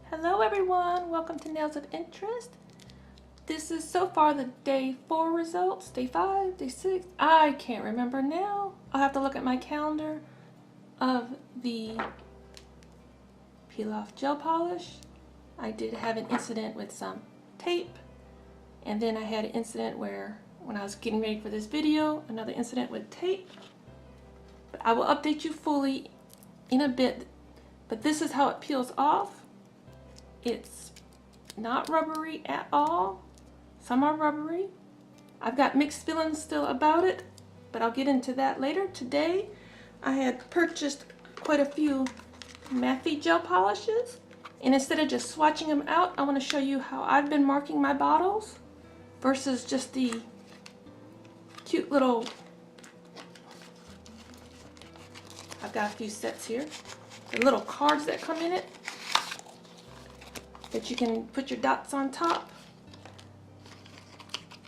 Hello everyone, welcome to Nails of Interest. This is so far the day 4 results, day 5, day 6, I can't remember now. I'll have to look at my calendar of the peel off gel polish. I did have an incident with some tape, and then I had an incident where when I was getting ready for this video, another incident with tape. But I will update you fully in a bit, but this is how it peels off. It's not rubbery at all. Some are rubbery. I've got mixed feelings still about it, but I'll get into that later. Today, I had purchased quite a few Maphie gel polishes, and instead of just swatching them out, I want to show you how I've been marking my bottles versus just the cute little, I've got a few sets here, the little cards that come in it that you can put your dots on top.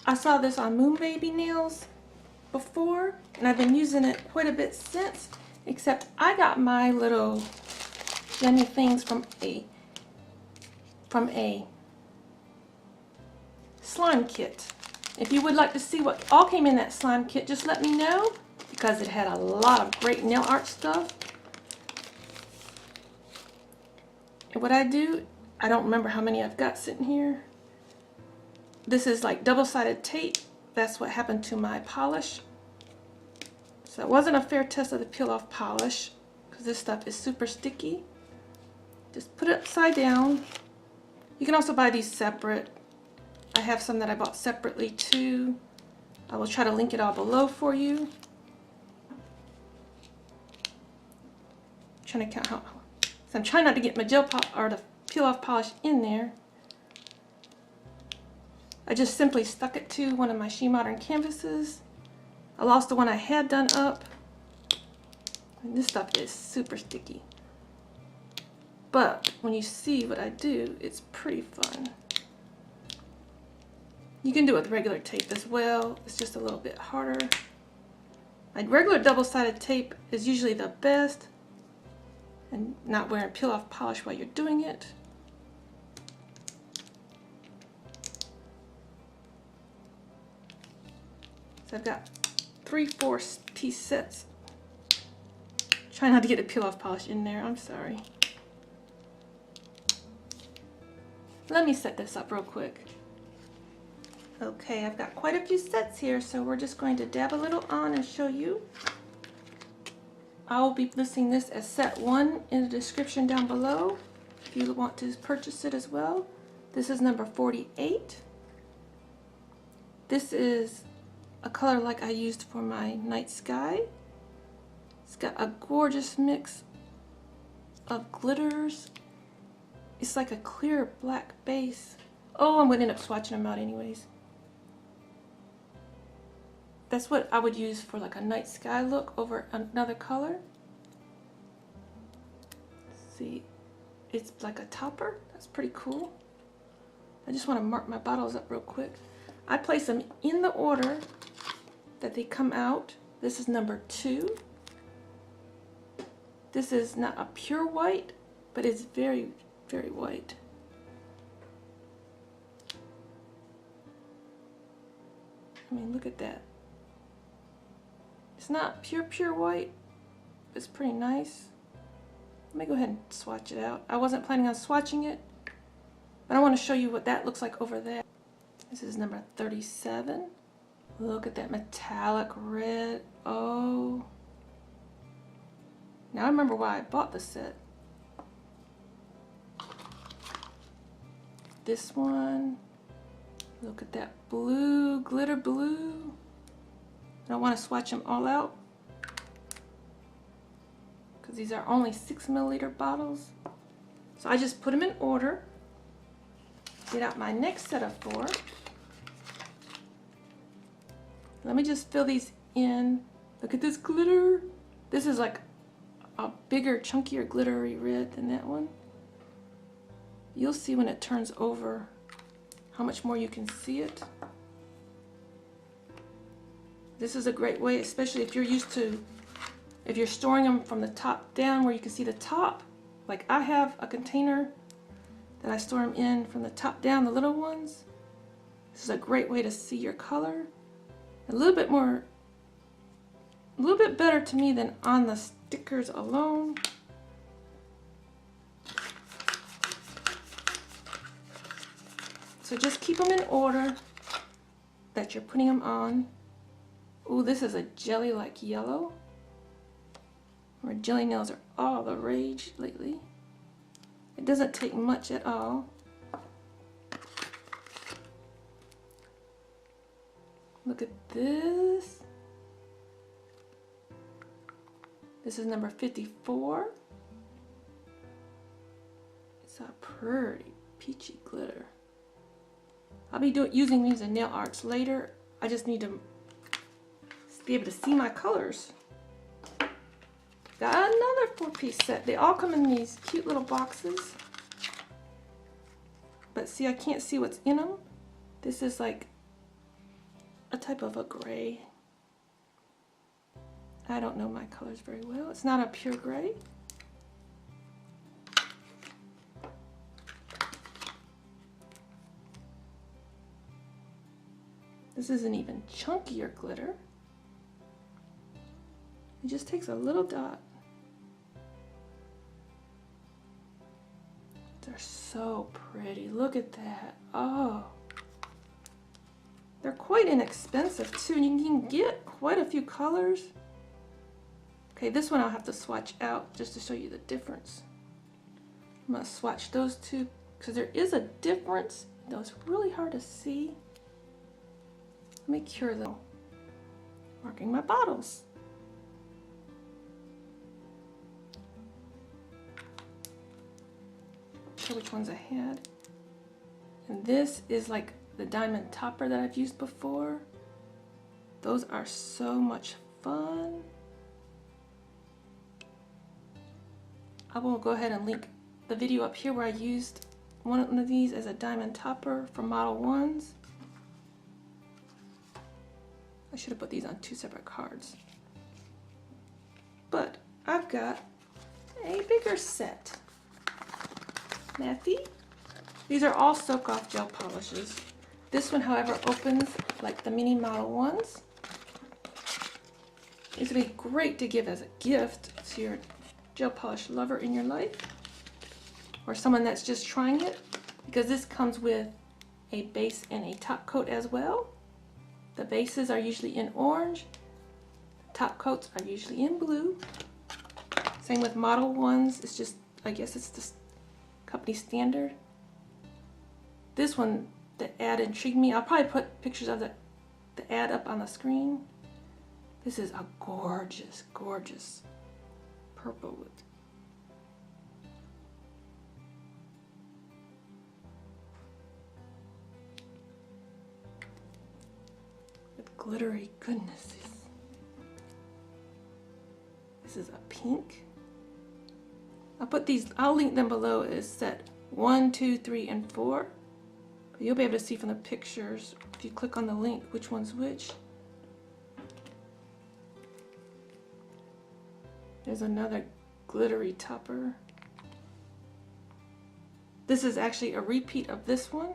I saw this on Moon Baby nails before, and I've been using it quite a bit since, except I got my little yummy things from a slime kit. If you would like to see what all came in that slime kit, just let me know, because it had a lot of great nail art stuff. And what I do, I don't remember how many I've got sitting here. This is like double-sided tape. That's what happened to my polish. So it wasn't a fair test of the peel-off polish, because this stuff is super sticky. Just put it upside down. You can also buy these separate. I have some that I bought separately too. I will try to link it all below for you. I'm trying to count how. So I'm trying not to get my gel or the peel-off polish in there. I just simply stuck it to one of my SheModern canvases. I lost the one I had done up. And this stuff is super sticky. But when you see what I do, it's pretty fun. You can do it with regular tape as well. It's just a little bit harder. My regular double-sided tape is usually the best, and not wearing peel-off polish while you're doing it. So I've got 3/4 piece sets. Try not to get a peel-off polish in there, I'm sorry. Let me set this up real quick. Okay, I've got quite a few sets here, so we're just going to dab a little on and show you. I'll be listing this as set 1 in the description down below if you want to purchase it as well. This is number 48. This is a color like I used for my night sky. It's got a gorgeous mix of glitters. It's like a clear black base. Oh, I'm going to end up swatching them out anyways. That's what I would use for like a night sky look over another color. See, it's like a topper. That's pretty cool. I just want to mark my bottles up real quick. I place them in the order that they come out. This is number 2. This is not a pure white, but it's very, very white. I mean, look at that. It's not pure white, but it's pretty nice. Let me go ahead and swatch it out. I wasn't planning on swatching it, but I want to show you what that looks like over there. This is number 37. Look at that metallic red. Oh. Now I remember why I bought the set. This one. Look at that blue, glitter blue. I don't want to swatch them all out because these are only 6 milliliter bottles. So I just put them in order. Get out my next set of 4. Let me just fill these in. Look at this glitter. This is like a bigger, chunkier, glittery red than that one. You'll see when it turns over how much more you can see it. This is a great way, especially if you're used to, if you're storing them from the top down where you can see the top. Like I have a container that I store them in from the top down, the little ones. This is a great way to see your color. A little bit better to me than on the stickers alone. So just keep them in order that you're putting them on. Ooh, this is a jelly-like yellow. Where jelly nails are all the rage lately. It doesn't take much at all. Look at this. This is number 54. It's a pretty peachy glitter. I'll be using these in nail arts later. I just need to be able to see my colors. Got another 4-piece set. They all come in these cute little boxes. But see, I can't see what's in them. This is like a type of a gray. I don't know my colors very well. It's not a pure gray. This is an even chunkier glitter. It just takes a little dot. They're so pretty. Look at that. Oh. They're quite inexpensive too, and you can get quite a few colors. Okay, this one I'll have to swatch out just to show you the difference. I'm gonna swatch those two because there is a difference, though it's really hard to see. Let me cure them. Marking my bottles. Okay, which ones I had. And this is like the diamond topper that I've used before. Those are so much fun. I will go ahead and link the video up here where I used one of these as a diamond topper for Model 1s. I should have put these on 2 separate cards. But I've got a bigger set. Maphie. These are all soak-off gel polishes. This one, however, opens like the mini Model 1s. These would be great to give as a gift to your gel polish lover in your life, or someone that's just trying it, because this comes with a base and a top coat as well. The bases are usually in orange, top coats are usually in blue. Same with Model 1s, it's just, I guess it's the company standard. This one, the ad intrigued me. I'll probably put pictures of the ad up on the screen. This is a gorgeous, gorgeous purple with glittery goodness. This is a pink. I'll put these, I'll link them below as set 1, 2, 3, and 4. You'll be able to see from the pictures if you click on the link which one's which. There's another glittery topper. This is actually a repeat of this one,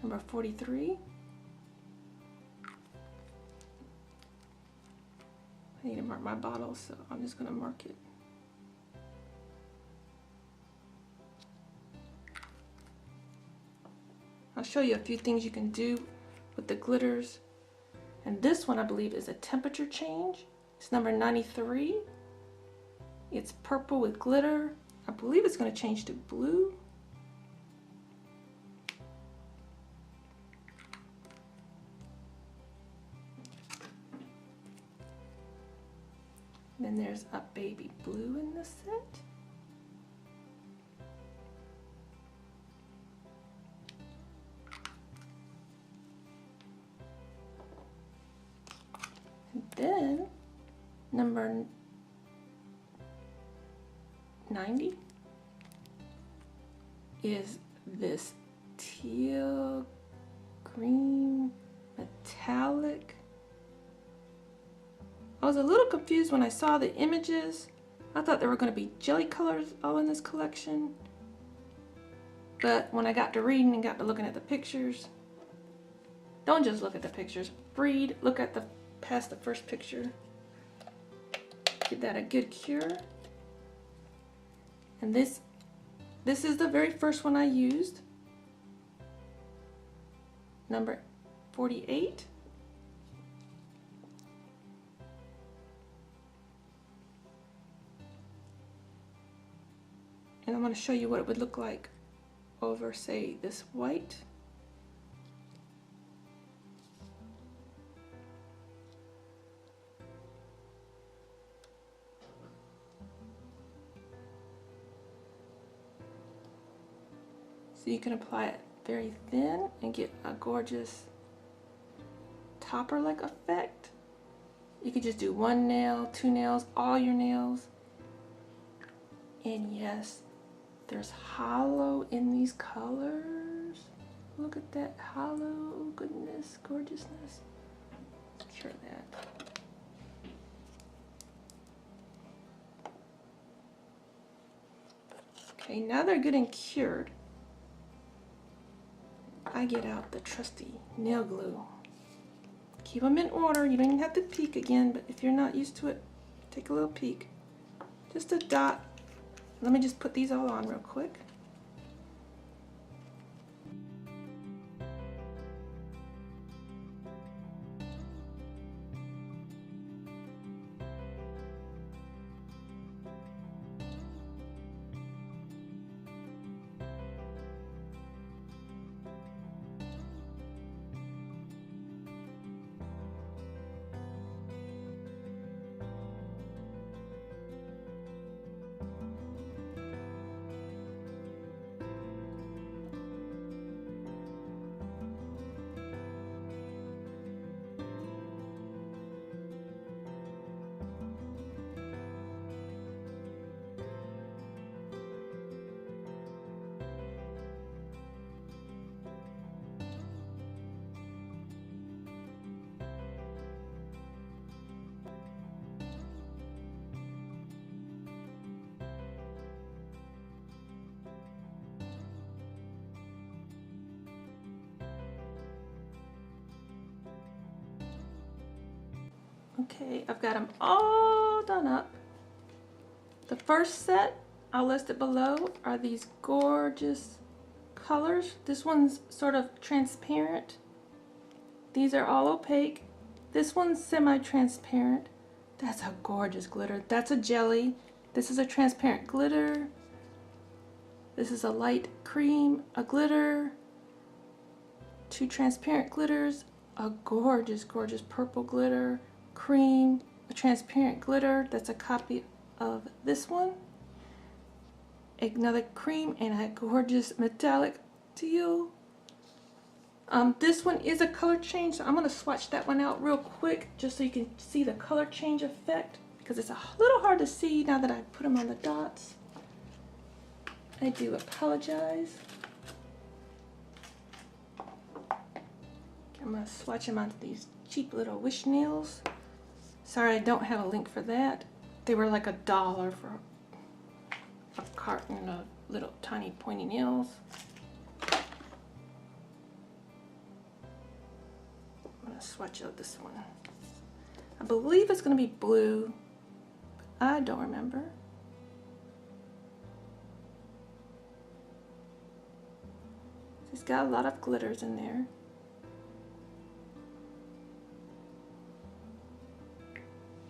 number 43. I need to mark my bottle, so I'm just going to mark it. I'll show you a few things you can do with the glitters. And this one, I believe, is a temperature change. It's number 93. It's purple with glitter. I believe it's going to change to blue. Then there's a baby blue in this set. And then number 90 is this teal green metallic. I was a little confused when I saw the images. I thought there were going to be jelly colors all in this collection, But when I got to reading and got to looking at the pictures, don't just look at the pictures. Read, look at the past the first picture. Give that a good cure. And this is the very first one I used. Number 48. And I'm going to show you what it would look like over, say, this white. So you can apply it very thin and get a gorgeous topper-like effect. You could just do one nail, two nails, all your nails. And yes, there's hollow in these colors. Look at that hollow, goodness, gorgeousness. Cure that. Okay, now they're good and cured. I get out the trusty nail glue. Keep them in order. You don't even have to peek again, but if you're not used to it, take a little peek. Just a dot. Let me just put these all on real quick. Okay, I've got them all done up. The first set, I'll list it below, are these gorgeous colors. This one's sort of transparent. These are all opaque. This one's semi-transparent. That's a gorgeous glitter. That's a jelly. This is a transparent glitter. This is a light cream, a glitter, two transparent glitters, a gorgeous, gorgeous purple glitter, cream, a transparent glitter. That's a copy of this one. Another cream and a gorgeous metallic teal. This one is a color change, so I'm going to swatch that one out real quick just so you can see the color change effect, because it's a little hard to see now that I put them on the dots. I do apologize. I'm going to swatch them onto these cheap little wish nails. Sorry, I don't have a link for that. They were like $1 for a carton of little tiny pointy nails. I'm going to swatch out this one. I believe it's going to be blue, but I don't remember. It's got a lot of glitters in there.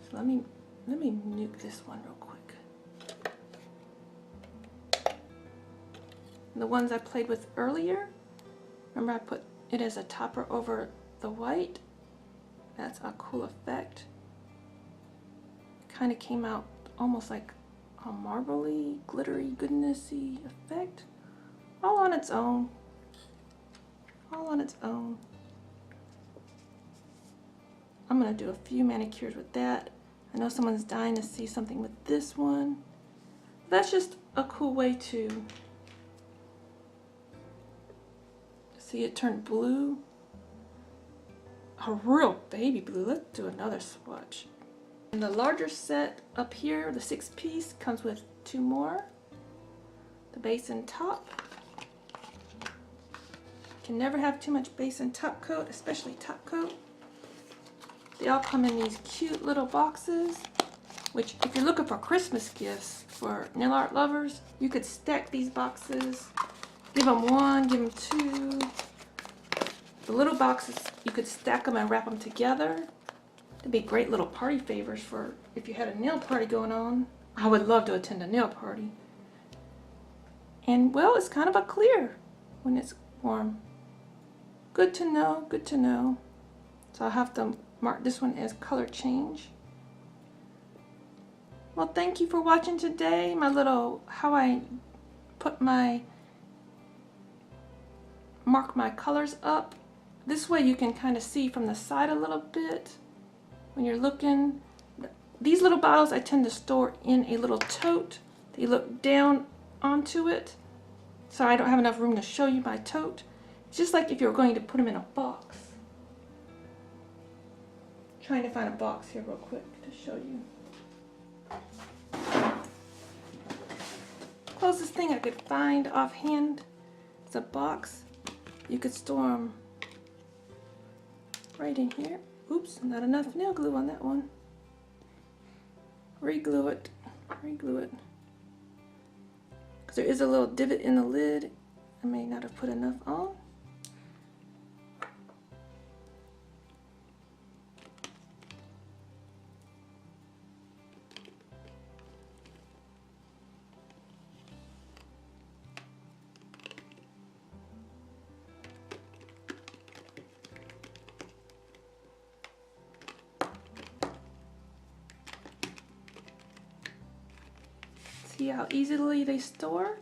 So let me nuke this one real quick. And the ones I played with earlier, remember I put it as a topper over the white. That's a cool effect. Kind of came out almost like a marbly, glittery, goodnessy effect. All on its own. All on its own. I'm going to do a few manicures with that. I know someone's dying to see something with this one. That's just a cool way to see it turn blue. A real baby blue. Let's do another swatch. And the larger set up here, the 6-piece, comes with 2 more. The base and top. Can never have too much base and top coat, especially top coat. They all come in these cute little boxes, which if you're looking for Christmas gifts for nail art lovers, you could stack these boxes. Give them one, give them two. The little boxes, you could stack them and wrap them together. They'd be great little party favors for if you had a nail party going on. I would love to attend a nail party. And well, it's kind of a clear when it's warm. Good to know, good to know. So I'll have to mark this one as color change. Well, thank you for watching today. My little, how I put my, mark my colors up. This way you can kind of see from the side a little bit when you're looking. These little bottles I tend to store in a little tote. They look down onto it, so I don't have enough room to show you my tote. It's just like if you're going to put them in a box. Trying to find a box here real quick to show you. Closest thing I could find offhand is a box. You could store them right in here. Oops, not enough nail glue on that one. Re-glue it, re-glue it. Because there is a little divot in the lid. I may not have put enough on. See how easily they store?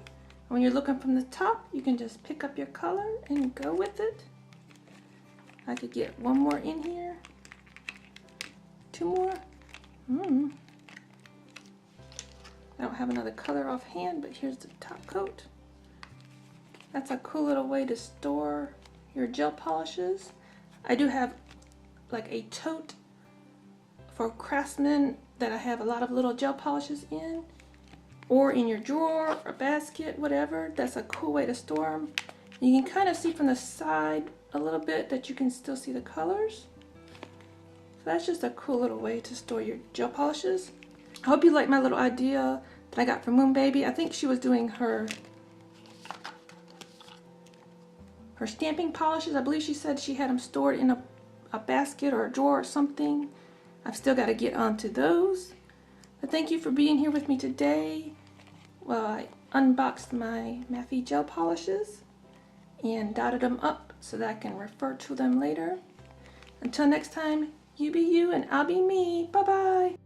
When you're looking from the top, you can just pick up your color and go with it. I could get one more in here. Two more. I don't have another color offhand, but here's the top coat. That's a cool little way to store your gel polishes. I do have like a tote for craftsmen that I have a lot of little gel polishes in. Or in your drawer or basket, whatever. That's a cool way to store them. You can kind of see from the side a little bit that you can still see the colors. So that's just a cool little way to store your gel polishes. I hope you like my little idea that I got from Moon Baby. I think she was doing her stamping polishes. I believe she said she had them stored in a basket or a drawer or something. I've still got to get onto those. But thank you for being here with me today. Well, I unboxed my Maphie gel polishes and dotted them up so that I can refer to them later. Until next time, you be you and I'll be me. Bye-bye.